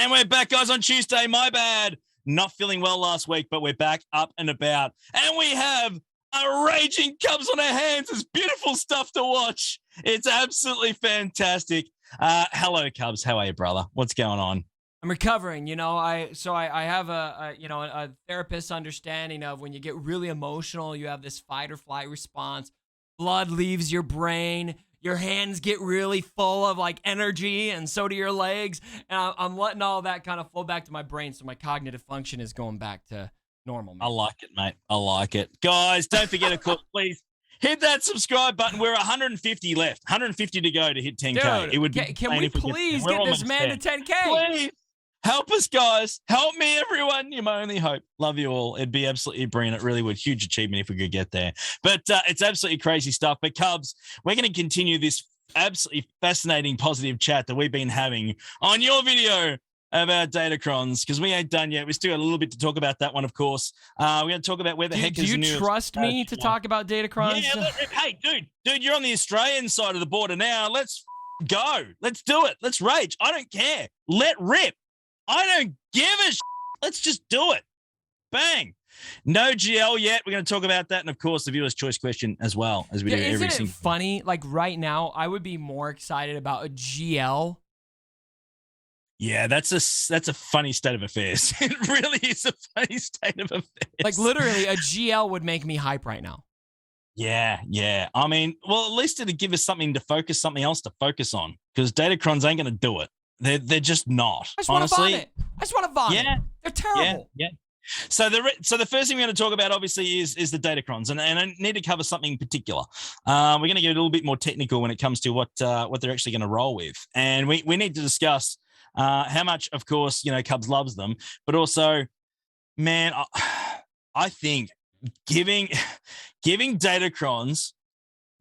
And we're back, guys, on Tuesday. My bad. Not feeling well last week, but we're back up and about. And we have a raging Cubs on our hands. It's beautiful stuff to watch. It's absolutely fantastic. Hello, Cubs. How are you, brother? What's going on? I'm recovering. I have a therapist understanding of when you get really emotional, you have this fight or flight response. Blood leaves your brain. Your hands get really full of like energy, and so do your legs. And I'm letting all that kind of flow back to my brain, so my cognitive function is going back to normal. Man. I like it, mate. I like it. Guys, don't forget, of course, please hit that subscribe button. We're 150 left, 150 to go to hit 10K. Dude, it would be can we please get this man to 10K? Please. Help us, guys. Help me, everyone. You're my only hope. Love you all. It'd be absolutely brilliant. It really would. Huge achievement if we could get there. But it's absolutely crazy stuff. But Cubs, we're going to continue this absolutely fascinating, positive chat that we've been having on your video about Datacrons, because we ain't done yet. We still got a little bit to talk about that one, of course. We're going to talk about where the heck is the newest. Do you trust me to talk about Datacrons? Yeah, hey, dude, you're on the Australian side of the border now. Let's go. Let's do it. Let's rage. I don't care. Let rip. I don't give a Let's just do it. Bang. No GL yet. We're going to talk about that. And, of course, the viewer's choice question as well, as we do every single. Isn't it funny? Like, right now, I would be more excited about a GL. Yeah, that's a funny state of affairs. It really is a funny state of affairs. Like, literally, a GL would make me hype right now. Yeah. I mean, well, at least it'd give us something else to focus on, because Datacrons ain't going to do it. They're just not. I just want to vomit. Yeah. They're terrible. Yeah. So the first thing we're going to talk about, obviously, is the Datacrons, and I need to cover something in particular. We're going to get a little bit more technical when it comes to what they're actually going to roll with, and we need to discuss how much, of course, Cubs loves them, but also, man, I think giving Datacrons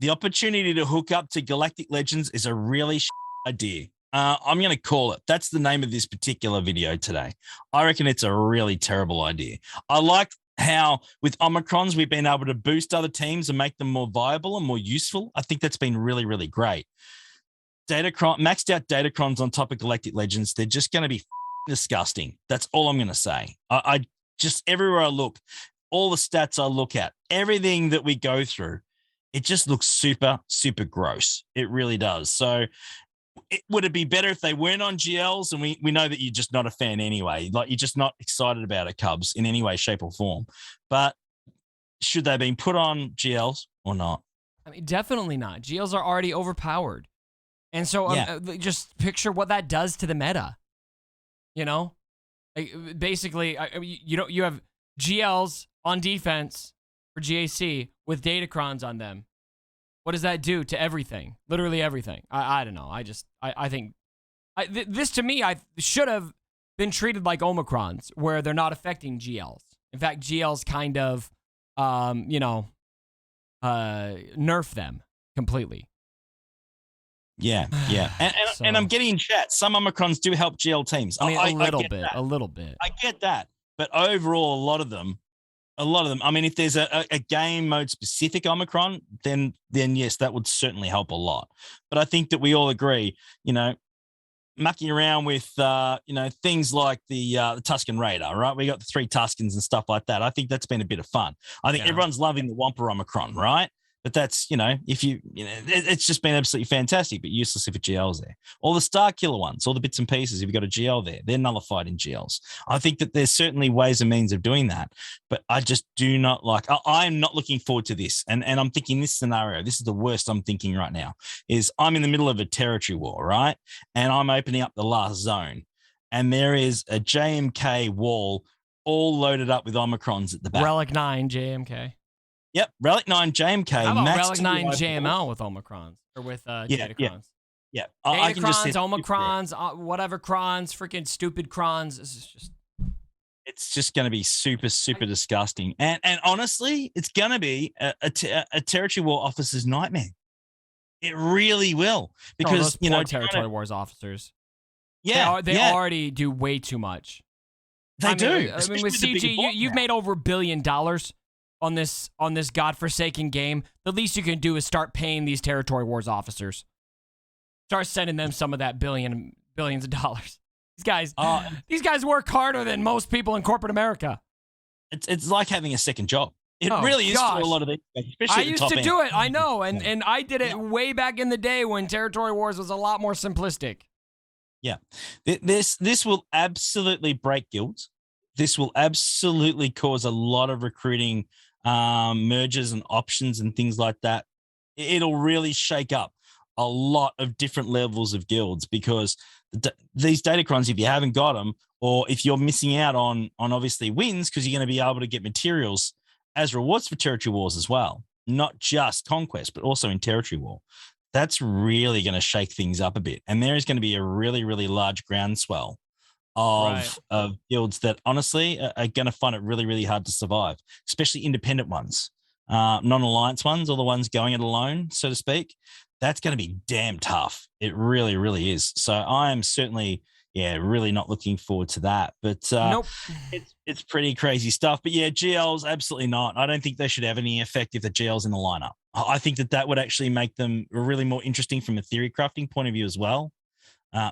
the opportunity to hook up to Galactic Legends is a really idea. I'm going to call it. That's the name of this particular video today. I reckon it's a really terrible idea. I like how with Omicrons, we've been able to boost other teams and make them more viable and more useful. I think that's been really, really great. Maxed out Datacrons on top of Galactic Legends, they're just going to be disgusting. That's all I'm going to say. I just, everywhere I look, all the stats I look at, everything that we go through, it just looks super, super gross. It really does. So, would it be better if they weren't on GLs? And we know that you're just not a fan anyway. Like, you're just not excited about it, Cubs, in any way, shape, or form. But should they have been put on GLs or not? I mean, definitely not. GLs are already overpowered. And so just picture what that does to the meta. Like, basically, you have GLs on defense for GAC with Datacrons on them. What does that do to everything? Literally everything. I don't know. I think this, to me, I should have been treated like Omicrons, where they're not affecting GLs. In fact, GLs kind of, nerf them completely. Yeah. And I'm getting in chat. Some Omicrons do help GL teams. I mean, a little bit. I get that. But overall, a lot of them, I mean, if there's a game mode specific Omicron, then yes, that would certainly help a lot. But I think that we all agree, mucking around with, things like the Tuscan Raider, right? We got the 3 Tuscans and stuff like that. I think that's been a bit of fun. I think everyone's loving the Wampa Omicron, right? But that's, it's just been absolutely fantastic, but useless if a GL's there. All the Star Killer ones, all the bits and pieces, if you've got a GL there, they're nullified in GLs. I think that there's certainly ways and means of doing that, but I just do not I'm not looking forward to this. And I'm thinking this scenario, this is the worst I'm thinking right now, is I'm in the middle of a territory war, right? And I'm opening up the last zone, and there is a JMK wall all loaded up with Omicrons at the back. Relic 9 JMK. Yep, Relic 9 JMK. How about Relic 9 JML with Omicrons or with Datacrons? Yeah. Datacrons, Omicrons, whatever crons, freaking stupid crons. It's just going to be super, super disgusting. And honestly, it's going to be a territory war officer's nightmare. It really will, because territory wars officers. Yeah, they already do way too much. They do. I mean, with CG, you've made over $1 billion on this godforsaken game. The least you can do is start paying these territory wars officers. Start sending them some of that billions of dollars. These guys work harder than most people in corporate America. It's like having a second job. It Oh, really is gosh. for a lot of these, especially I at the used top to end. do it. I know, and I did it way back in the day when Territory Wars was a lot more simplistic. Yeah, this will absolutely break guilds. This will absolutely cause a lot of recruiting mergers and options and things like that. It'll really shake up a lot of different levels of guilds because these Datacrons, if you haven't got them, or if you're missing out on obviously wins because you're going to be able to get materials as rewards for Territory Wars as well, not just Conquest, but also in Territory War. That's really going to shake things up a bit. And there is going to be a really, really large groundswell of guilds that honestly are going to find it really, really hard to survive, especially independent ones, non-alliance ones, or the ones going it alone, so to speak. That's going to be damn tough. It really, really is. So I am certainly, really not looking forward to that. But Nope. it's pretty crazy stuff. But yeah, GLs, absolutely not. I don't think they should have any effect if the GL's in the lineup. I think that would actually make them really more interesting from a theory crafting point of view as well,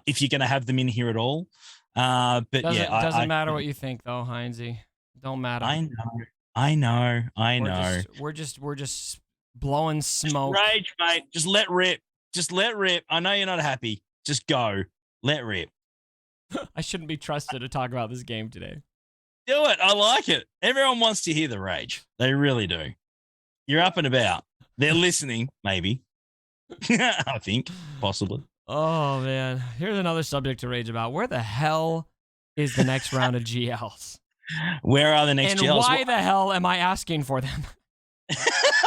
if you're going to have them in here at all. But doesn't matter what you think though, Heinzie. Don't matter. I know. We're just blowing smoke. Just rage, mate. Just let rip. I know you're not happy. Just go. Let rip. I shouldn't be trusted to talk about this game today. Do it. I like it. Everyone wants to hear the rage. They really do. You're up and about. They're listening, maybe. I think, possibly. Oh, man. Here's another subject to rage about. Where the hell is the next round of GLs? Where are the next GLs? And why the hell am I asking for them?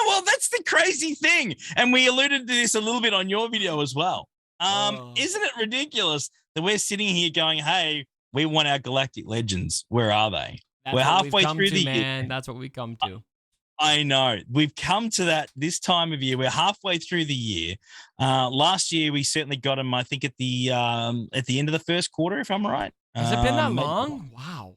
Well, that's the crazy thing. And we alluded to this a little bit on your video as well. Isn't it ridiculous that we're sitting here going, hey, we want our Galactic Legends. Where are they? We're halfway through the year. That's what we come to. I know. We've come to that this time of year. We're halfway through the year. Last year, we certainly got them, I think, at the end of the first quarter, if I'm right. Has it been that long? Wow.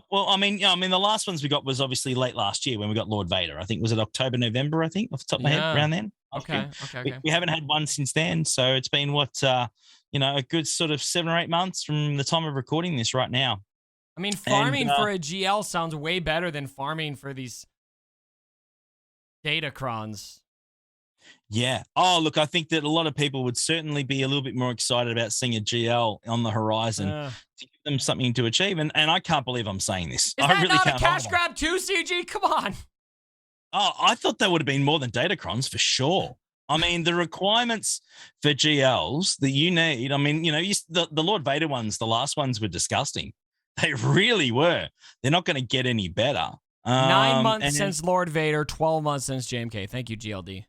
Well, I mean, the last ones we got was obviously late last year when we got Lord Vader. I think, was it October, November, I think, off the top of my head, around then. Okay. We haven't had one since then. So it's been a good sort of 7 or 8 months from the time of recording this right now. I mean, farming for a GL sounds way better than farming for these Datacrons. Yeah. Oh, look, I think that a lot of people would certainly be a little bit more excited about seeing a GL on the horizon to give them something to achieve. And I can't believe I'm saying this. Is that not a cash grab too, CG? Come on. Oh, I thought that would have been more than Datacrons for sure. I mean, the requirements for GLs that you need, I mean, the Lord Vader ones, the last ones were disgusting. They really were. They're not going to get any better. 9 months since Lord Vader, 12 months since JMK. Thank you, GLD.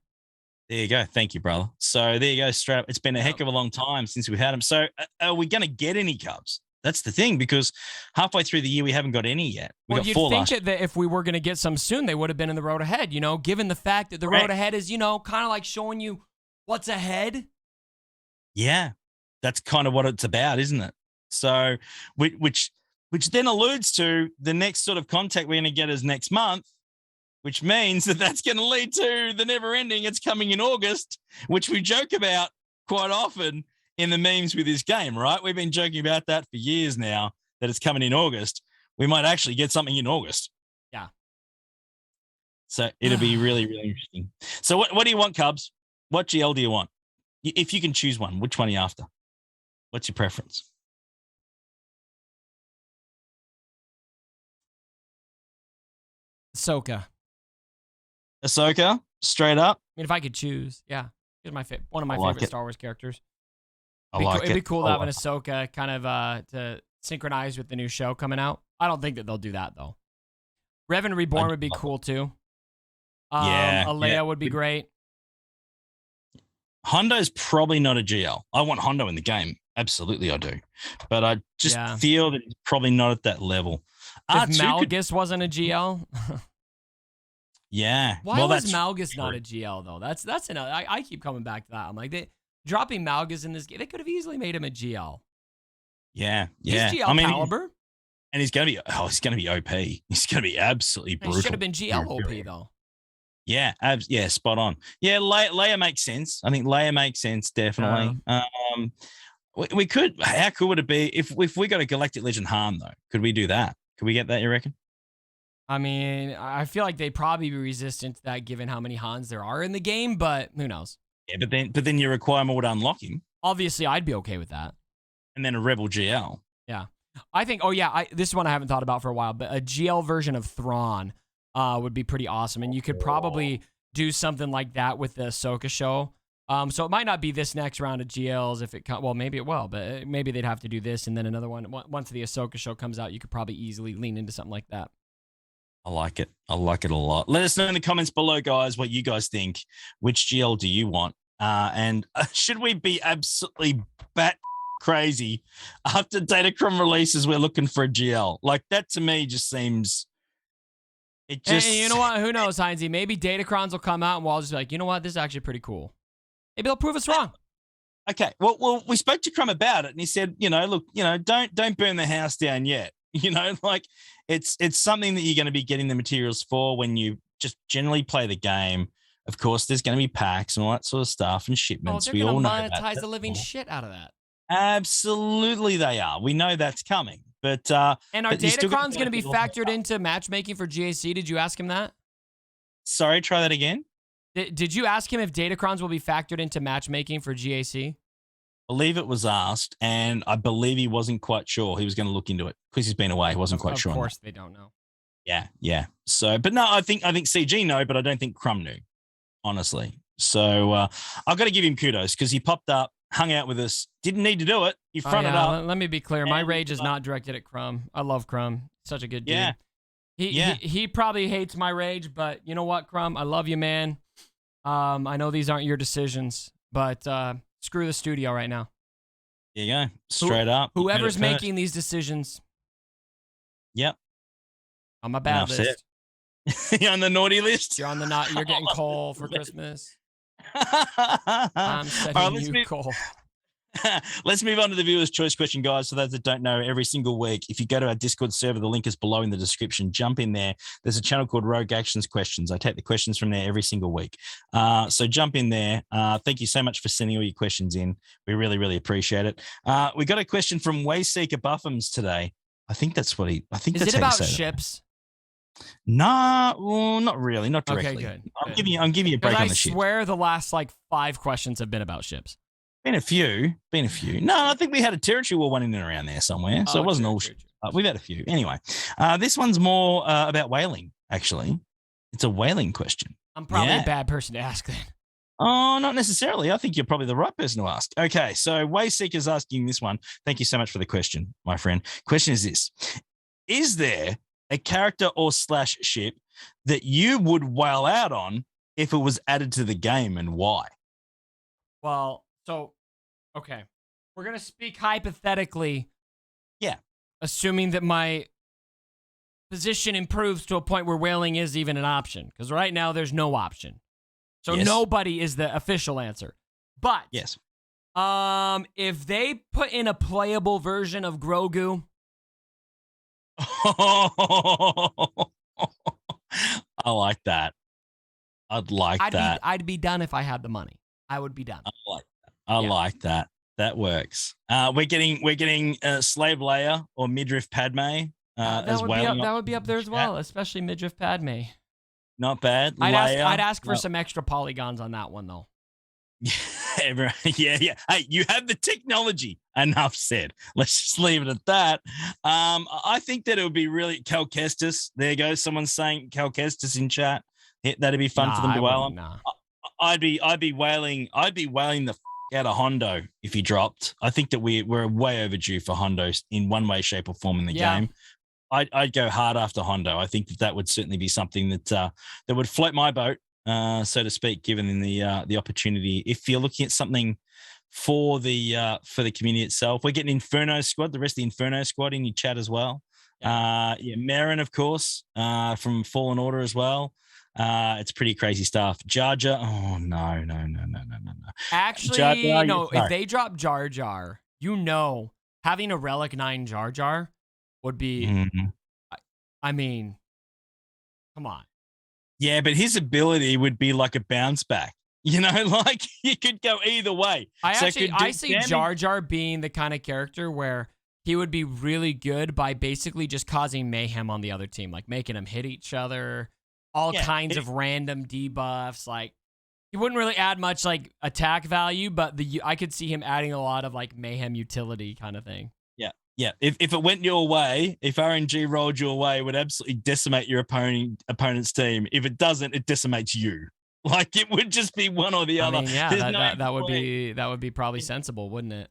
There you go. Thank you, brother. So there you go. Straight up. It's been a heck of a long time since we had them. So are we going to get any Cubs? That's the thing, because halfway through the year, we haven't got any yet. Well, you'd think that if we were going to get some soon, they would have been in the road ahead, given the fact that the road ahead is, kind of like showing you what's ahead. Yeah, that's kind of what it's about, isn't it? So, which then alludes to the next sort of contact we're going to get is next month, which means that that's going to lead to the never ending. It's coming in August, which we joke about quite often in the memes with this game, right? We've been joking about that for years now, that it's coming in August. We might actually get something in August. Yeah. So it'll be really, really interesting. So what do you want, Cubs? What GL do you want? If you can choose one, which one are you after? What's your preference? Ahsoka, straight up. I mean, if I could choose, yeah. She's one of my favorite Star Wars characters. It'd be cool to have an Ahsoka kind of to synchronize with the new show coming out. I don't think that they'll do that, though. Revan Reborn would be cool, too. Leia would be great. Hondo's probably not a GL. I want Hondo in the game. Absolutely, I do. But I just feel that he's probably not at that level. If Malgus wasn't a GL... Yeah. Why was Malgus not a GL though? That's another. I keep coming back to that. I'm like, dropping Malgus in this game, they could have easily made him a GL. Yeah. He's GL caliber, and he's gonna be OP. He's gonna be absolutely brutal. He should have been GL OP though. Yeah, spot on. Yeah, Leia makes sense. I think Leia makes sense definitely. We could. How cool would it be if we got a Galactic Legend harm though? Could we do that? Could we get that? You reckon? I mean, I feel like they'd probably be resistant to that given how many Hans there are in the game, but who knows? Yeah, but then you require more to unlock him, Obviously, I'd be okay with that. and then a Rebel GL. Yeah. I think, oh yeah, this is one I haven't thought about for a while, but a GL version of Thrawn would be pretty awesome. And you could probably do something like that with the Ahsoka show. So it might not be this next round of GLs if it well, maybe it will, but maybe they'd have to do this and then another one. Once the Ahsoka show comes out, you could probably easily lean into something like that. I like it. I like it a lot. Let us know in the comments below, guys, what you guys think. Which GL do you want? And should we be absolutely bat crazy after Datacron releases? We're looking for a GL like that. To me, just seems. It just. And you know what? Who knows, Heinzie? Maybe Datacrons will come out and we'll just be like, you know what? This is actually pretty cool. Maybe they'll prove us wrong. Okay. Well, we spoke to Crumb about it, and he said, look, don't burn the house down yet. Like it's something that you're going to be getting the materials for when you just generally play the game. Of course, there's going to be packs and all that sort of stuff and shipments. We all know monetize the living shit out of that. Absolutely, they are. We know that's coming. But and are Datacrons going to be factored into matchmaking for GAC? Did you ask him that? Sorry, try that again. Did you ask him if Datacrons will be factored into matchmaking for GAC? I believe it was asked, and I believe he wasn't quite sure. He was going to look into it because he's been away. He wasn't quite sure. Of course, they don't know. Yeah. So, but no, I think CG know, but I don't think Crumb knew, honestly. So I've got to give him kudos because he popped up, hung out with us, didn't need to do it. He fronted up. Let me be clear. My rage is not directed at Crumb. I love Crumb. Such a good dude. He probably hates my rage, but you know what, Crumb? I love you, man. I know these aren't your decisions, but screw the studio right now. There you go. Straight up. Whoever's making these decisions. Yep. On my bad list. You're on the naughty list? You're on the not. You're getting coal for Christmas. I'm setting you coal. Let's move on to the viewer's choice question, guys. So those that don't know, every single week, if you go to our Discord server, the link is below in the description. Jump in there. There's a channel called Rogue Actions Questions. I take the questions from there every single week. So jump in there. Thank you so much for sending all your questions in. We really, really appreciate it. We got a question from Wayseeker Buffums today. I think that's what he. I think is that's it how about you say ships? Nah, well, not really, not directly. Okay, good. I'm giving you a break on the ship. I swear the last 5 questions have been about ships. Been a few. No, I think we had a territory war one in and around there somewhere, so it wasn't all. True. We've had a few. Anyway, this one's more about whaling. Actually, it's a whaling question. I'm probably a bad person to ask then. Oh, not necessarily. I think you're probably the right person to ask. Okay, so Wayseeker's asking this one. Thank you so much for the question, my friend. Question is this: is there a character or / ship that you would whale out on if it was added to the game, and why? Well, so, okay. We're going to speak hypothetically. Yeah. Assuming that my position improves to a point where whaling is even an option. Because right now, there's no option. So nobody is the official answer. But yes, if they put in a playable version of Grogu. I like that. I'd that. I'd be done if I had the money. I would be done. I like that. That works. We're getting Slave Leia or Midriff Padme as well. That would be up there as well, especially Midriff Padme. Not bad. I'd ask for some extra polygons on that one though. Yeah. Hey, you have the technology. Enough said. Let's just leave it at that. I think that it would be really Cal Kestis. There you go. Someone's saying Cal Kestis in chat. That'd be fun for them to whale on. Nah. I'd be whaling the out of Hondo if he dropped. I think that we're way overdue for Hondo in one way, shape, or form in the game. I'd go hard after Hondo. I think that would certainly be something that would float my boat, so to speak, given the opportunity. If you're looking at something for the community itself, we're getting Inferno Squad, the rest of the Inferno Squad in your chat as well. Marin, of course, from Fallen Order as well. It's pretty crazy stuff. Jar Jar. Oh no. Actually, Jar Jar, no. If they drop Jar Jar, having a Relic 9 Jar Jar would be. I mean, come on. Yeah, but his ability would be like a bounce back. You know, like you could go either way. I see Jar Jar being the kind of character where he would be really good by basically just causing mayhem on the other team, like making them hit each other, all kinds of random debuffs. Like he wouldn't really add much like attack value, but I could see him adding a lot of like mayhem utility kind of thing. Yeah. Yeah. If it went your way, if RNG rolled your way, it would absolutely decimate your opponent's team. If it doesn't, it decimates you. Like it would just be one or the other. I mean, yeah, that would be probably sensible, wouldn't it?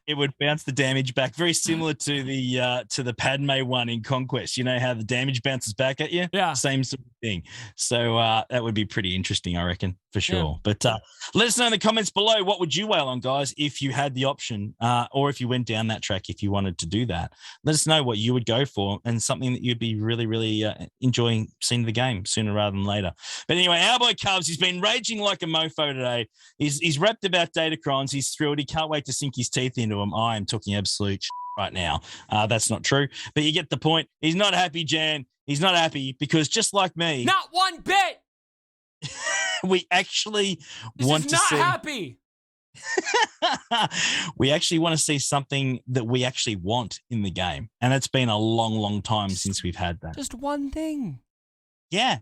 It would bounce the damage back, very similar to the Padme one in Conquest. You know how the damage bounces back at you? Yeah. Same sort of thing. So that would be pretty interesting, I reckon, for sure. Yeah. But let us know in the comments below, what would you wail on, guys, if you had the option, or if you went down that track, if you wanted to do that. Let us know what you would go for and something that you'd be really, really enjoying seeing the game sooner rather than later. But anyway, our boy Cubs, he's been raging like a mofo today. He's rapped about Datacrons. He's thrilled. He can't wait to sink his teeth into him. I am talking absolute right now. That's not true, but you get the point. He's not happy, Jan. He's not happy because just like me, not one bit. We actually want to see. Happy. We actually want to see something that we actually want in the game, and it's been a long, long time since we've had that. Just one thing. Yeah.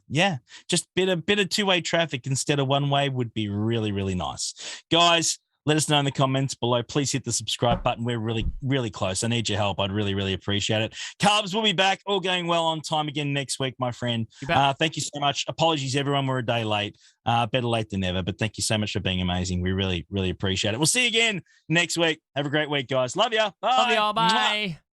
Just bit of two-way traffic instead of one-way would be really, really nice, guys. Let us know in the comments below. Please hit the subscribe button. We're really, really close. I need your help. I'd really, really appreciate it. Carbs will be back. All going well on time again next week, my friend. Thank you so much. Apologies, everyone. We're a day late. Better late than never. But thank you so much for being amazing. We really, really appreciate it. We'll see you again next week. Have a great week, guys. Love you. Bye. Love y'all. Bye. Mwah.